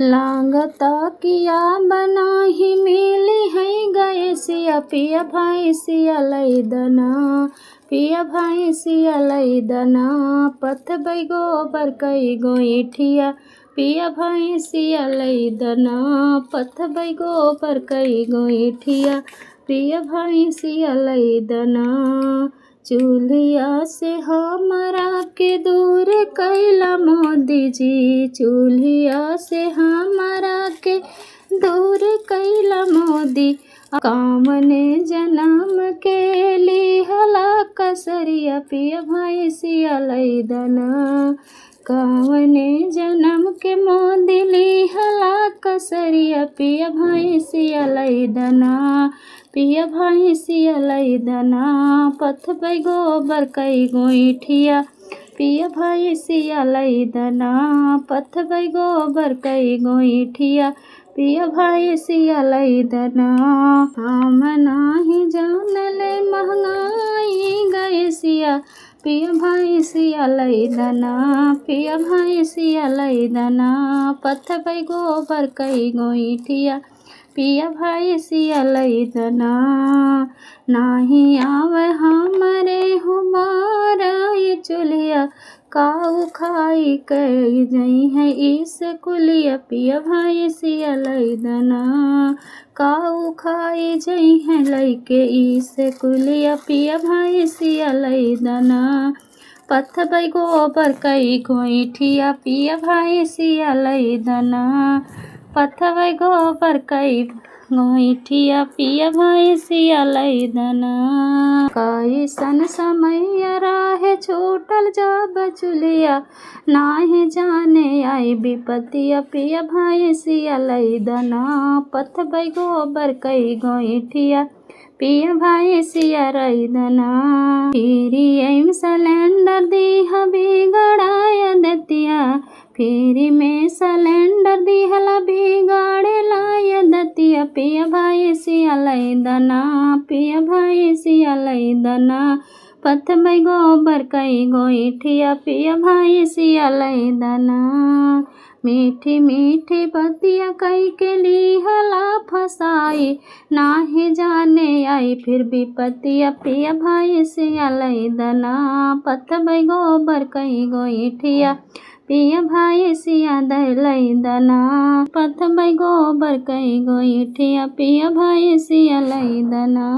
लागता किया बनाही मिली है गैसिया पिया भैंसिया लैदना पिया भैंसिया लैदना पथ गोबर कई गोइठिया पिया भैंसिया लैदना पथ गोबर कई गोइठिया पिया भैंसिया लैदना चूल्हिया से हमरा के दूर कैला मोदी जी चूल्हिया से हमरा के दूर कैला मोदी कामने जन्म के लिहला कसरिया पिया भैंसिया लैदना कामने जन्म के मोदी लिहला कसरिया पिया भैंसिया लैदना पिया भैंसिया लैदना पथ गोबर कई गोइठिया पिया भैंसिया लैदना पथ गोबर कई गोइठिया पिया भैंसिया लैदना हम नाही जानले महंगाई गैसिया पिया भैंसिया लैदना पिया भैंसिया लैदना पथ गोबर कई गोइठिया पिया भैंसिया लैदना नाही आवे हमरे हुमारा ये चुलिया काऊ खाई कई जई है इस कुलिया पिया भैंसिया लैदना काऊ खाई जई है लैके इस कुलिया पिया भैंसिया लैदना पथ गोबर कई गोइठिया पिया भैंसिया लैदना पथ गोबर कई गोइठिया पिया भैंसिया लैदना कैसन समय राहे छूटल जब चुलिया नाही जाने आई विपतिया पिया भैंसिया लैदना पथ गोबर कई गोइठिया पिया भैंसिया लैदना फिर सिलेंडर दीहा बिगड़ाया दतिया फिर में सिलेंडर दिहला बिगाड़े लाया दतिया पिया भैंसिया लैदना पिया भैंसिया लैदना पथ गोबर कई गोइठिया पिया भैंसिया लैदना मीठी मीठी बतिया कई के लिहला फसाई नाही जाने आई फिर विपतिया पिया भैंसिया लैदना पथ गोबर कई गोइठिया पिया भैंसिया लैदना पथ गोबर कई गोइठिया पिया भैंसिया लैदना।